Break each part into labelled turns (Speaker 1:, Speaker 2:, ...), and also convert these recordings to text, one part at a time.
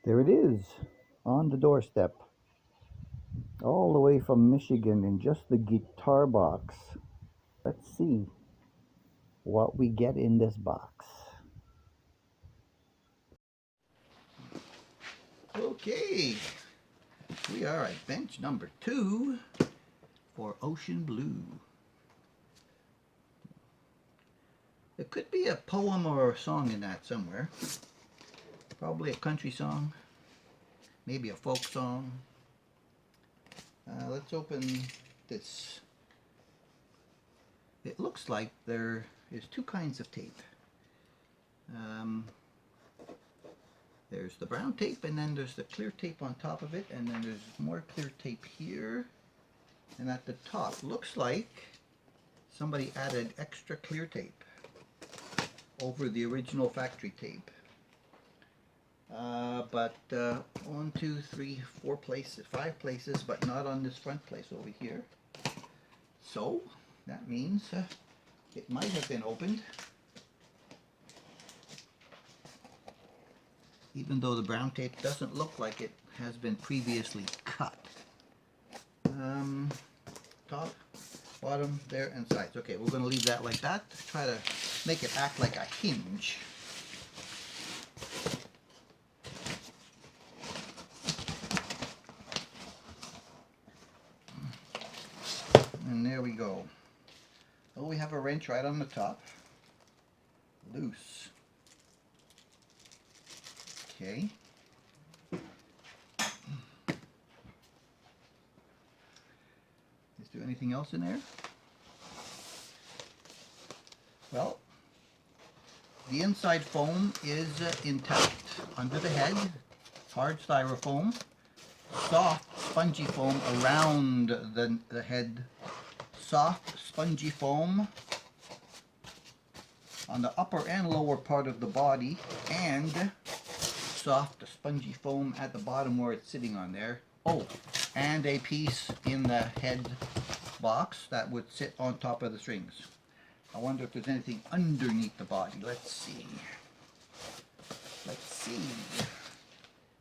Speaker 1: There it is, on the doorstep, all the way from Michigan in just the guitar box. Let's see what we get in this box. Okay, we are at bench number 2 for Ocean Blue. There could be a poem or a song in that somewhere. Probably a country song, maybe a folk song. Let's open this. It looks like there is 2 kinds of tape. There's the brown tape, and then there's the clear tape on top of it, and then there's more clear tape here. And at the top, looks like somebody added extra clear tape over the original factory tape. But 1, 2, 3, 4 places, 5 places, but not on this front place over here. So that means it might have been opened, even though the brown tape doesn't look like it has been previously cut. Top, bottom, there, and sides. Okay, we're going to leave that like that. Try to make it act like a hinge. And there we go. Oh, we have a wrench right on the top. Loose. Okay. Is there anything else in there? Well, the inside foam is intact under the head. Hard styrofoam. Soft, spongy foam around the head. Soft, spongy foam on the upper and lower part of the body, and soft, spongy foam at the bottom where it's sitting on there. Oh, and a piece in the head box that would sit on top of the strings. I wonder if there's anything underneath the body. Let's see. Let's see.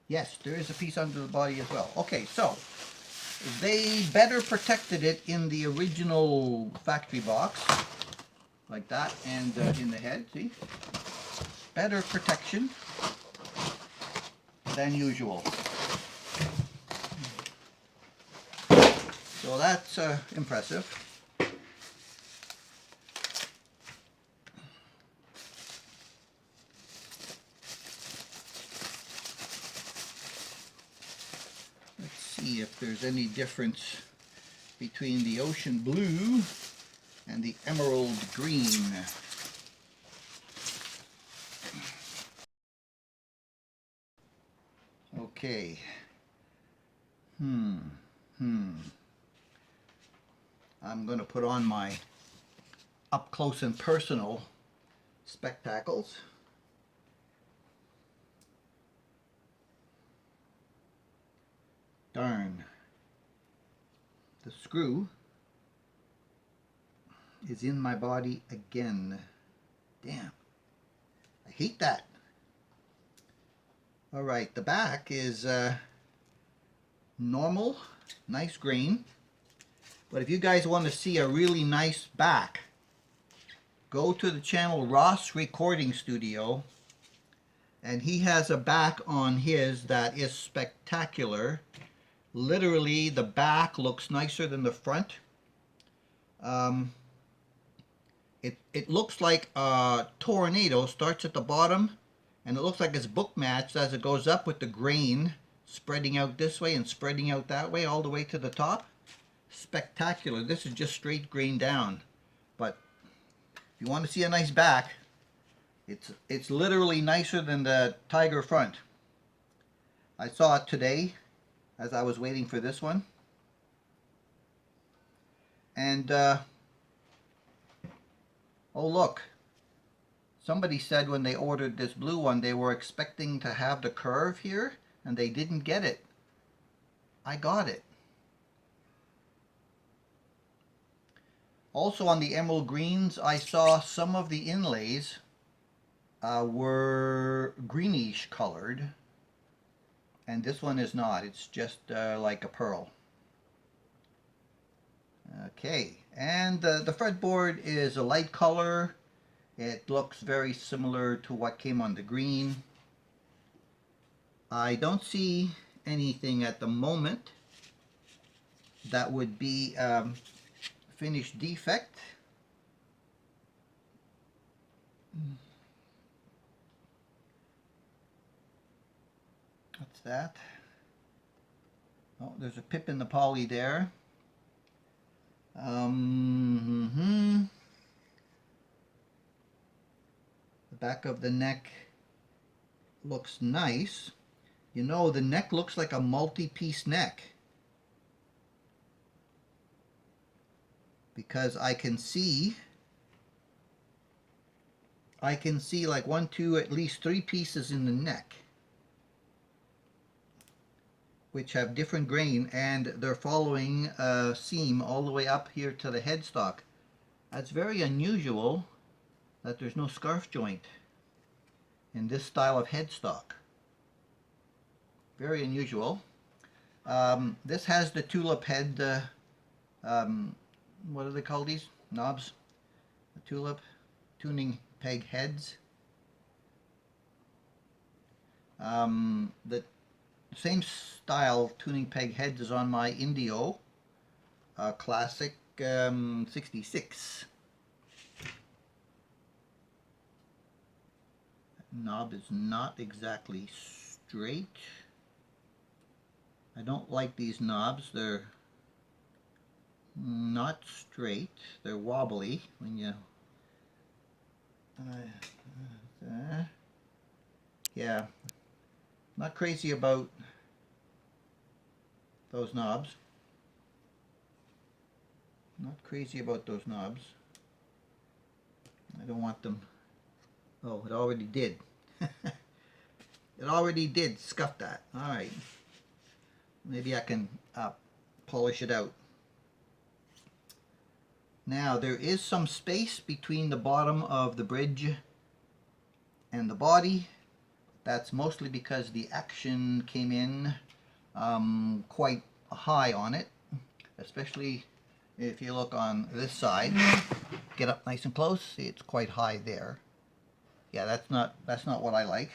Speaker 1: Yes, there is a piece under the body as well. Okay, so they better protected it in the original factory box, like that, and in the head, see? Better protection than usual. So that's impressive. Let's see if there's any difference between the ocean blue and the emerald green. Okay. I'm going to put on my up close and personal spectacles. Darn. The screw is in my body again. Damn. I hate that. Alright, the back is normal, nice grain. But if you guys want to see a really nice back, go to the channel Ross Recording Studio, and he has a back on his that is spectacular. Literally, the back looks nicer than the front. It looks like a tornado. Starts at the bottom, and it looks like it's book matched as it goes up with the grain spreading out this way and spreading out that way all the way to the top. Spectacular. This is just straight grain down. But if you want to see a nice back, it's literally nicer than the Tiger front. I saw it today as I was waiting for this one. And oh look, somebody said when they ordered this blue one they were expecting to have the curve here, and they didn't get it. I got it. Also on the emerald greens, I saw some of the inlays were greenish colored. and this one is not. It's just like a pearl. Okay, and the fretboard is a light color. It looks very similar to what came on the green. I don't see anything at the moment that would be finish defect. What's that? Oh, there's a pip in the poly there. The back of the neck looks nice. You know, the neck looks like a multi-piece neck, because I can see like 1, 2, at least 3 pieces in the neck, which have different grain, and they're following a seam all the way up here to the headstock. That's very unusual that there's no scarf joint in this style of headstock. Very unusual. This has the tulip head, what do they call these? Knobs? The tulip tuning peg heads. The same style tuning peg heads is on my Indio Classic 66. Knob is not exactly straight. I don't like these knobs. They're not straight. They're wobbly when you yeah, not crazy about those knobs. Not crazy about those knobs. I don't want them. Oh, it already did. It already did scuff that. Alright. Maybe I can polish it out. Now, there is some space between the bottom of the bridge and the body. That's mostly because the action came in quite high on it, especially if you look on this side. Get up nice and close. See, it's quite high there. Yeah, that's not what I like.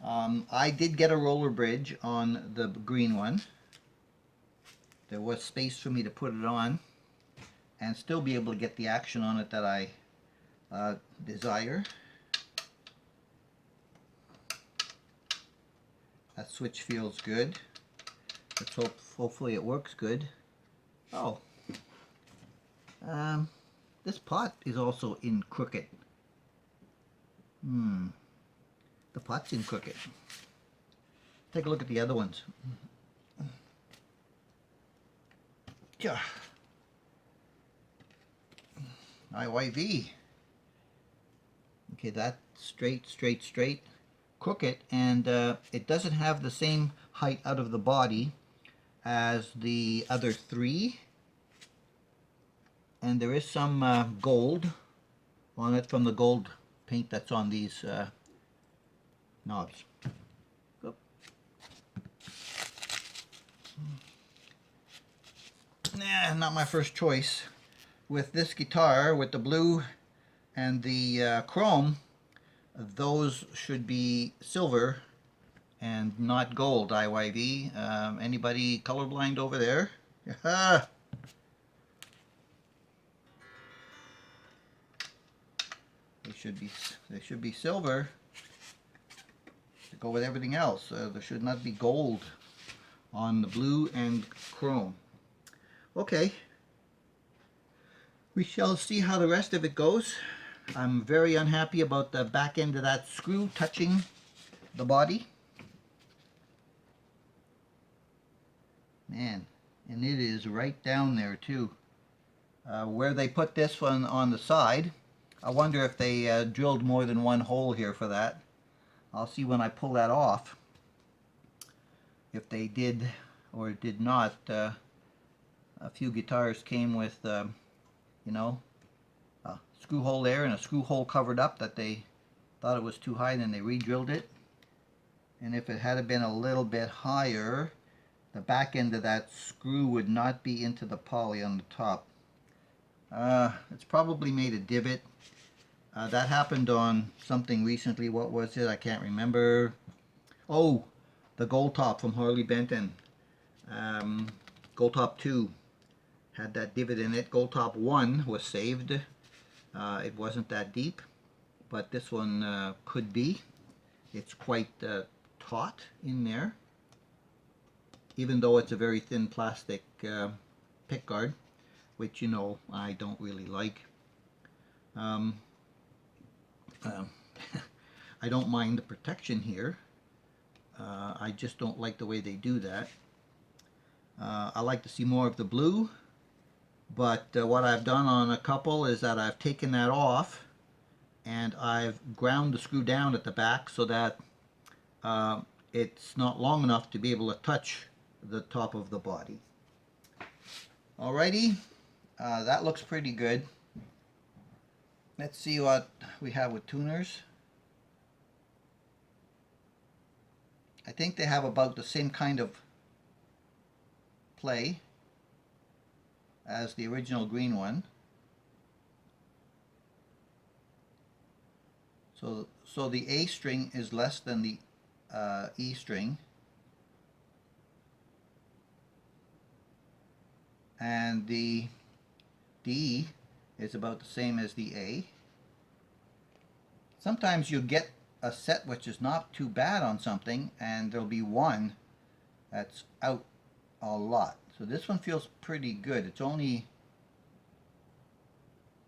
Speaker 1: I did get a roller bridge on the green one. There was space for me to put it on and still be able to get the action on it that I desire. That switch feels good. Let's hope, hopefully it works good. Oh, this pot is also in crooked. The pot's in crooked. Take a look at the other ones. IYV. Okay, that's straight, straight, straight. Crooked, and it doesn't have the same height out of the body as the other 3. And there is some gold on it from the gold paint that's on these knobs. Nah, not my first choice. With this guitar, with the blue and the chrome, those should be silver and not gold, IYV. Anybody colorblind over there? They should be silver to go with everything else. There should not be gold on the blue and chrome. Okay, we shall see how the rest of it goes. I'm very unhappy about the back end of that screw touching the body. Man, and it is right down there too. Where they put this one on the side, I wonder if they drilled more than one hole here for that. I'll see when I pull that off if they did or did not. A few guitars came with, you know, a screw hole there and a screw hole covered up that they thought it was too high, then they re-drilled it. And if it had been a little bit higher, the back end of that screw would not be into the poly on the top. It's probably made a divot. That happened on something recently. What was it? I can't remember. Oh, the gold top from Harley Benton. Gold top 2 had that divot in it. Gold top 1 was saved. It wasn't that deep, but this one could be. It's quite taut in there, even though it's a very thin plastic pick guard, which, you know, I don't really like. I don't mind the protection here. I just don't like the way they do that. I like to see more of the blue, but what I've done on a couple is that I've taken that off and I've ground the screw down at the back so that it's not long enough to be able to touch the top of the body. Alrighty, that looks pretty good. Let's see what we have with tuners. I think they have about the same kind of play as the original green one. So the A string is less than the E string, and the D is about the same as the A. Sometimes you get a set which is not too bad on something, and there'll be one that's out a lot. So this one feels pretty good. It's only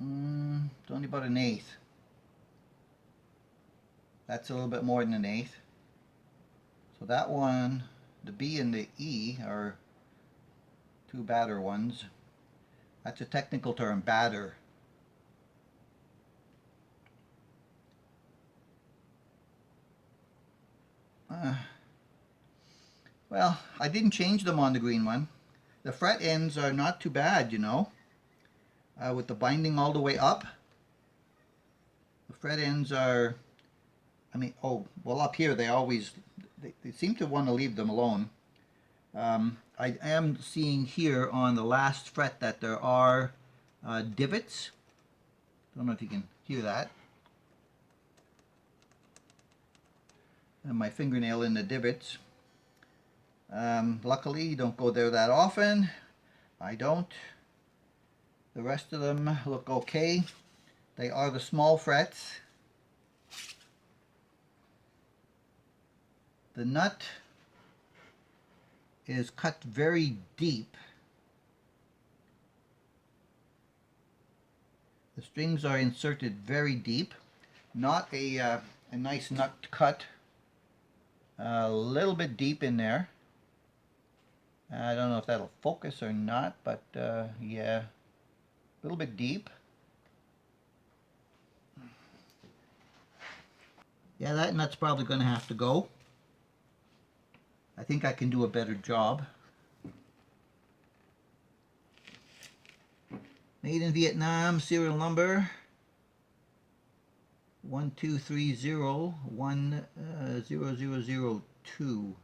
Speaker 1: about an eighth. That's a little bit more than an eighth. So that one, the B and the E, are two batter ones. That's a technical term, batter. Well, I didn't change them on the green one. The fret ends are not too bad, you know. With the binding all the way up, the fret ends are, I mean, oh, well, up here they always, they seem to want to leave them alone. I am seeing here on the last fret that there are divots. Don't know if you can hear that. And my fingernail in the divots. Luckily, you don't go there that often. I don't. The rest of them look okay. They are the small frets. The nut is cut very deep. The strings are inserted very deep. Not a nice nut cut. A little bit deep in there. I don't know if that'll focus or not, but yeah, a little bit deep. Yeah, that nut's probably going to have to go. I think I can do a better job. Made in Vietnam, serial number 123010002.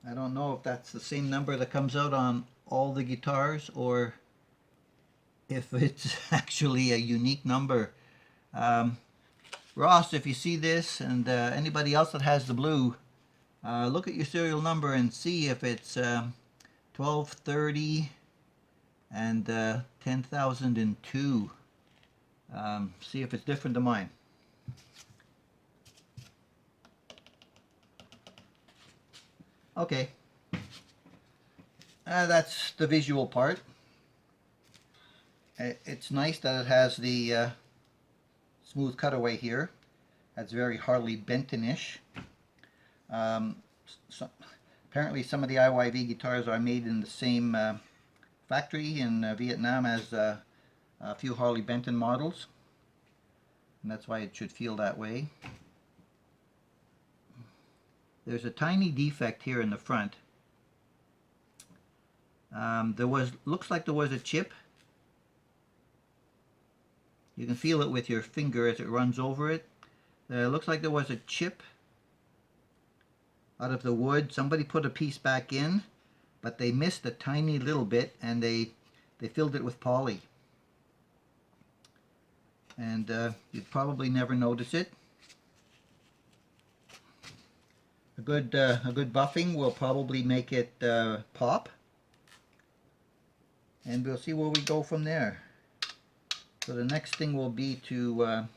Speaker 1: I don't know if that's the same number that comes out on all the guitars or if it's actually a unique number. Ross, if you see this, and anybody else that has the blue, look at your serial number and see if it's 1230 and 10,002. See if it's different than mine. Okay, that's the visual part. It's nice that it has the smooth cutaway here. That's very Harley Benton-ish. Apparently some of the IYV guitars are made in the same factory in Vietnam as a few Harley Benton models, and that's why it should feel that way. There's a tiny defect here in the front. Looks like there was a chip. You can feel it with your finger as it runs over it. It looks like there was a chip out of the wood. Somebody put a piece back in, but they missed a tiny little bit, and they filled it with poly. And you'd probably never notice it. A good buffing will probably make it pop, and we'll see where we go from there. So the next thing will be to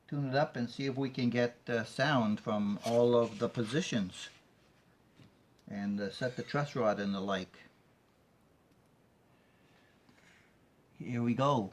Speaker 1: tune it up and see if we can get sound from all of the positions, and set the truss rod and the like. Here we go.